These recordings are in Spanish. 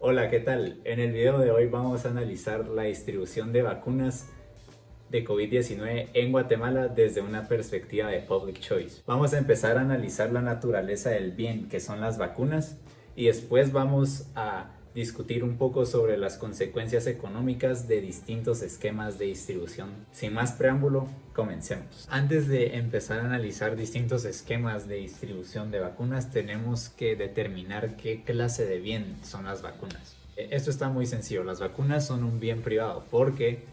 Hola, ¿qué tal? En el video de hoy vamos a analizar la distribución de vacunas de COVID-19 en Guatemala desde una perspectiva de Public Choice. Vamos a empezar a analizar la naturaleza del bien que son las vacunas y después vamos a discutir un poco sobre las consecuencias económicas de distintos esquemas de distribución. Sin más preámbulo, comencemos. Antes de empezar a analizar distintos esquemas de distribución de vacunas, tenemos que determinar qué clase de bien son las vacunas. Esto está muy sencillo, las vacunas son un bien privado porque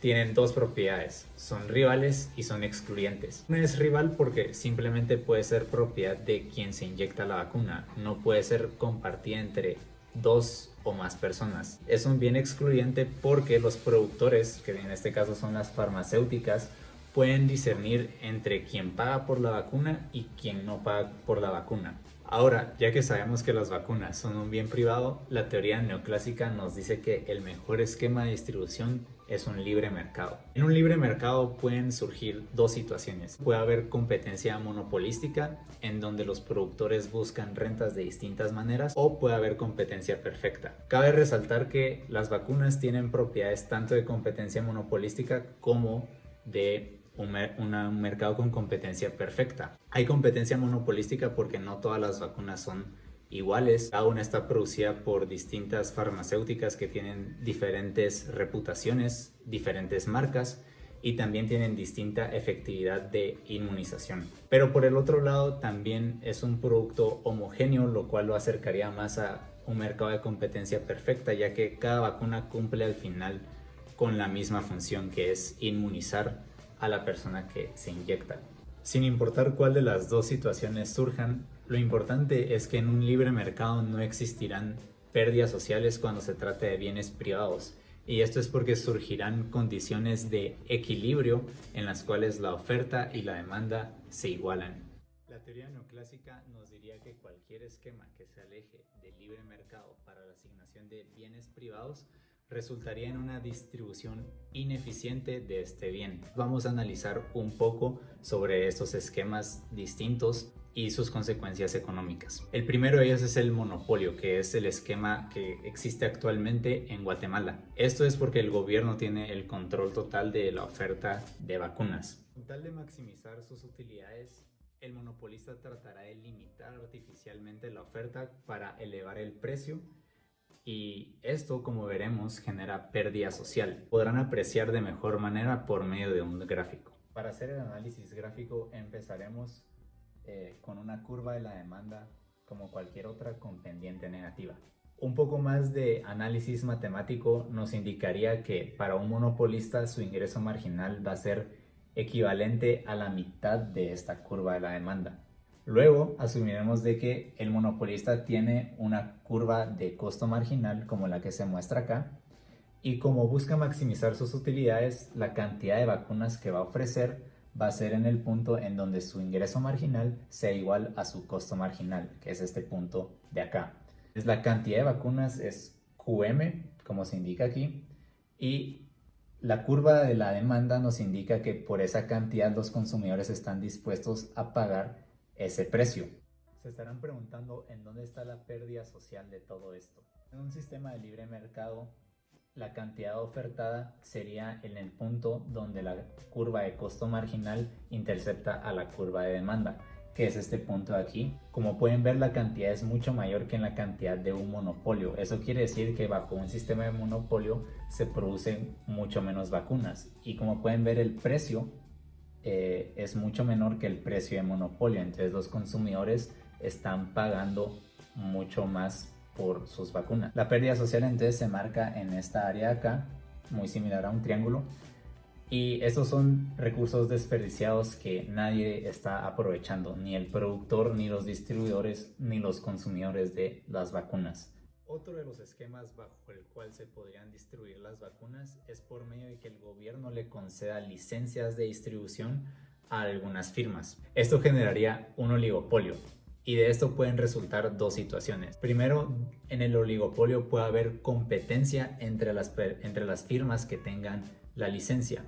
tienen dos propiedades, son rivales y son excluyentes. Una es rival porque simplemente puede ser propiedad de quien se inyecta la vacuna, no puede ser compartida entre dos o más personas. Es un bien excluyente porque los productores, que en este caso son las farmacéuticas, pueden discernir entre quien paga por la vacuna y quien no paga por la vacuna. Ahora, ya que sabemos que las vacunas son un bien privado, la teoría neoclásica nos dice que el mejor esquema de distribución es un libre mercado. En un libre mercado pueden surgir dos situaciones. Puede haber competencia monopolística, en donde los productores buscan rentas de distintas maneras, o puede haber competencia perfecta. Cabe resaltar que las vacunas tienen propiedades tanto de competencia monopolística como de un mercado con competencia perfecta. Hay competencia monopolística porque no todas las vacunas son iguales. Cada una está producida por distintas farmacéuticas que tienen diferentes reputaciones, diferentes marcas y también tienen distinta efectividad de inmunización. Pero por el otro lado también es un producto homogéneo, lo cual lo acercaría más a un mercado de competencia perfecta, ya que cada vacuna cumple al final con la misma función, que es inmunizar a la persona que se inyecta. Sin importar cuál de las dos situaciones surjan, lo importante es que en un libre mercado no existirán pérdidas sociales cuando se trate de bienes privados, y esto es porque surgirán condiciones de equilibrio en las cuales la oferta y la demanda se igualan. La teoría neoclásica nos diría que cualquier esquema que se aleje del libre mercado para la asignación de bienes privados resultaría en una distribución ineficiente de este bien. Vamos a analizar un poco sobre estos esquemas distintos y sus consecuencias económicas. El primero de ellos es el monopolio, que es el esquema que existe actualmente en Guatemala. Esto es porque el gobierno tiene el control total de la oferta de vacunas. Con tal de maximizar sus utilidades, el monopolista tratará de limitar artificialmente la oferta para elevar el precio, y esto, como veremos, genera pérdida social. Podrán apreciar de mejor manera por medio de un gráfico. Para hacer el análisis gráfico empezaremos con una curva de la demanda como cualquier otra con pendiente negativa. Un poco más de análisis matemático nos indicaría que para un monopolista su ingreso marginal va a ser equivalente a la mitad de esta curva de la demanda. Luego asumiremos de que el monopolista tiene una curva de costo marginal como la que se muestra acá, y como busca maximizar sus utilidades, la cantidad de vacunas que va a ofrecer va a ser en el punto en donde su ingreso marginal sea igual a su costo marginal, que es este punto de acá. La cantidad de vacunas es QM, como se indica aquí, y la curva de la demanda nos indica que por esa cantidad los consumidores están dispuestos a pagar ese precio. Se estarán preguntando en dónde está la pérdida social de todo esto. En un sistema de libre mercado, la cantidad ofertada sería en el punto donde la curva de costo marginal intercepta a la curva de demanda, que es este punto de aquí. Como pueden ver, la cantidad es mucho mayor que en la cantidad de un monopolio. Eso quiere decir que bajo un sistema de monopolio se producen mucho menos vacunas, y como pueden ver, el precio es mucho menor que el precio de monopolio. Entonces los consumidores están pagando mucho más por sus vacunas. La pérdida social entonces se marca en esta área de acá, muy similar a un triángulo, y estos son recursos desperdiciados que nadie está aprovechando, ni el productor, ni los distribuidores, ni los consumidores de las vacunas. Otro de los esquemas bajo el cual se podrían distribuir las vacunas es por medio de que el gobierno le conceda licencias de distribución a algunas firmas. Esto generaría un oligopolio, y de esto pueden resultar dos situaciones. Primero, en el oligopolio puede haber competencia entre las firmas que tengan la licencia.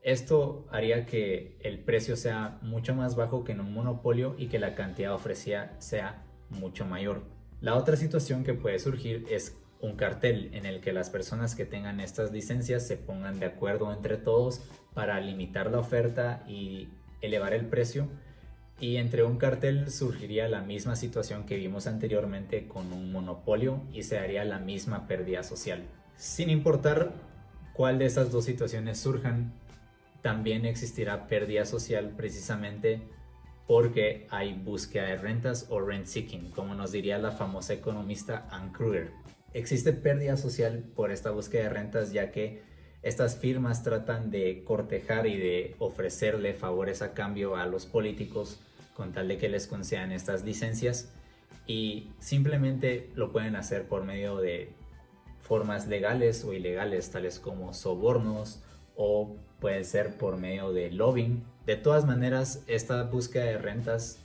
Esto haría que el precio sea mucho más bajo que en un monopolio y que la cantidad ofrecida sea mucho mayor. La otra situación que puede surgir es un cartel en el que las personas que tengan estas licencias se pongan de acuerdo entre todos para limitar la oferta y elevar el precio, y entre un cartel surgiría la misma situación que vimos anteriormente con un monopolio y se haría la misma pérdida social. Sin importar cuál de estas dos situaciones surjan, también existirá pérdida social precisamente porque hay búsqueda de rentas o rent seeking, como nos diría la famosa economista Ann Kruger. Existe pérdida social por esta búsqueda de rentas, ya que estas firmas tratan de cortejar y de ofrecerle favores a cambio a los políticos con tal de que les concedan estas licencias, y simplemente lo pueden hacer por medio de formas legales o ilegales, tales como sobornos, o puede ser por medio de lobbying. De todas maneras, esta búsqueda de rentas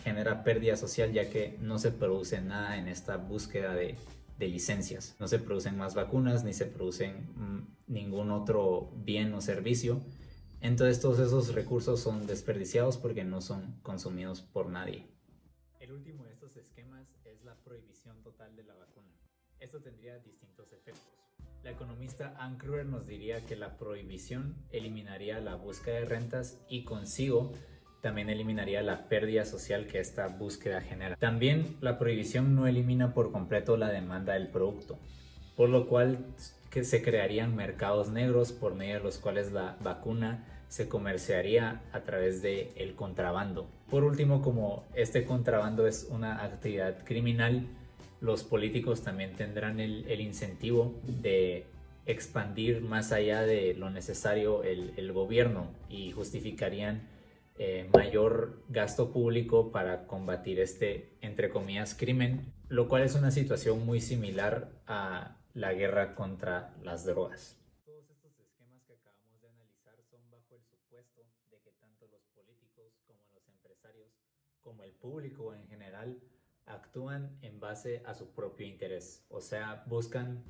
genera pérdida social, ya que no se produce nada en esta búsqueda de licencias. No se producen más vacunas ni se producen ningún otro bien o servicio. Entonces todos esos recursos son desperdiciados porque no son consumidos por nadie. El último de estos esquemas es la prohibición total de la vacuna. Esto tendría distintos efectos. La economista Ann Kruger nos diría que la prohibición eliminaría la búsqueda de rentas y consigo también eliminaría la pérdida social que esta búsqueda genera. También la prohibición no elimina por completo la demanda del producto, por lo cual que se crearían mercados negros por medio de los cuales la vacuna se comerciaría a través del contrabando. Por último, como este contrabando es una actividad criminal, los políticos también tendrán el incentivo de expandir más allá de lo necesario el gobierno y justificarían mayor gasto público para combatir este, entre comillas, crimen, lo cual es una situación muy similar a la guerra contra las drogas. Todos estos esquemas que acabamos de analizar son bajo el supuesto de que tanto los políticos como los empresarios, como el público en general, actúan en base a su propio interés, o sea, buscan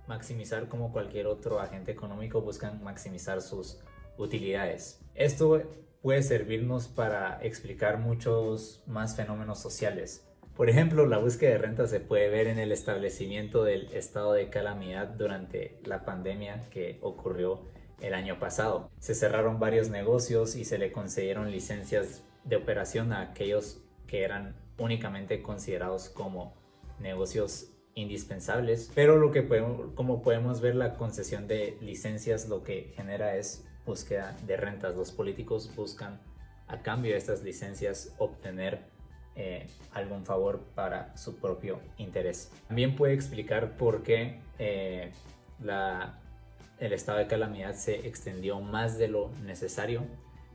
maximizar, como cualquier otro agente económico, buscan maximizar sus utilidades. Esto puede servirnos para explicar muchos más fenómenos sociales. Por ejemplo, la búsqueda de renta se puede ver en el establecimiento del estado de calamidad durante la pandemia que ocurrió el año pasado. Se cerraron varios negocios y se le concedieron licencias de operación a aquellos que eran únicamente considerados como negocios indispensables, pero como podemos ver, la concesión de licencias lo que genera es búsqueda de rentas. Los políticos buscan a cambio de estas licencias obtener algún favor para su propio interés. También puede explicar por qué el estado de calamidad se extendió más de lo necesario.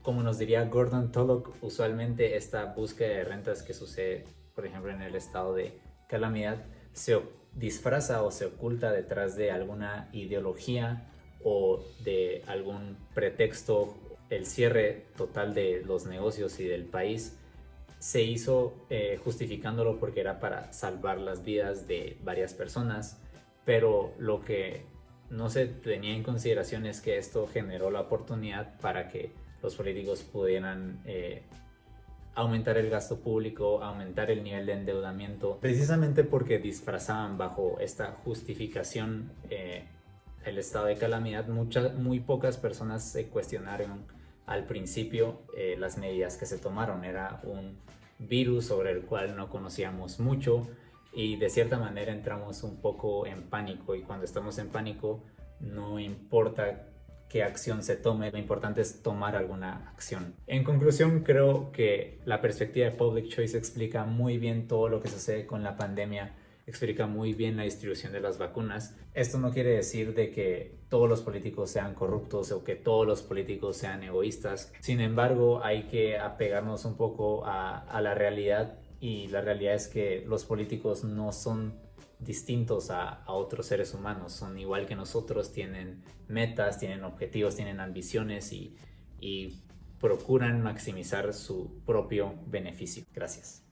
Como nos diría Gordon Tullock, usualmente esta búsqueda de rentas que sucede, por ejemplo, en el estado de calamidad, se disfraza o se oculta detrás de alguna ideología o de algún pretexto. El cierre total de los negocios y del país se hizo justificándolo porque era para salvar las vidas de varias personas, pero lo que no se tenía en consideración es que esto generó la oportunidad para que los políticos pudieran aumentar el gasto público, aumentar el nivel de endeudamiento, precisamente porque disfrazaban bajo esta justificación el estado de calamidad. Muy pocas personas se cuestionaron al principio las medidas que se tomaron. Era un virus sobre el cual no conocíamos mucho y de cierta manera entramos un poco en pánico, y cuando estamos en pánico no importa qué acción se tome, lo importante es tomar alguna acción. En conclusión, creo que la perspectiva de Public Choice explica muy bien todo lo que sucede con la pandemia, explica muy bien la distribución de las vacunas. Esto no quiere decir de que todos los políticos sean corruptos o que todos los políticos sean egoístas. Sin embargo, hay que apegarnos un poco a la realidad, y la realidad es que los políticos no son distintos a otros seres humanos, son igual que nosotros, tienen metas, tienen objetivos, tienen ambiciones y procuran maximizar su propio beneficio. Gracias.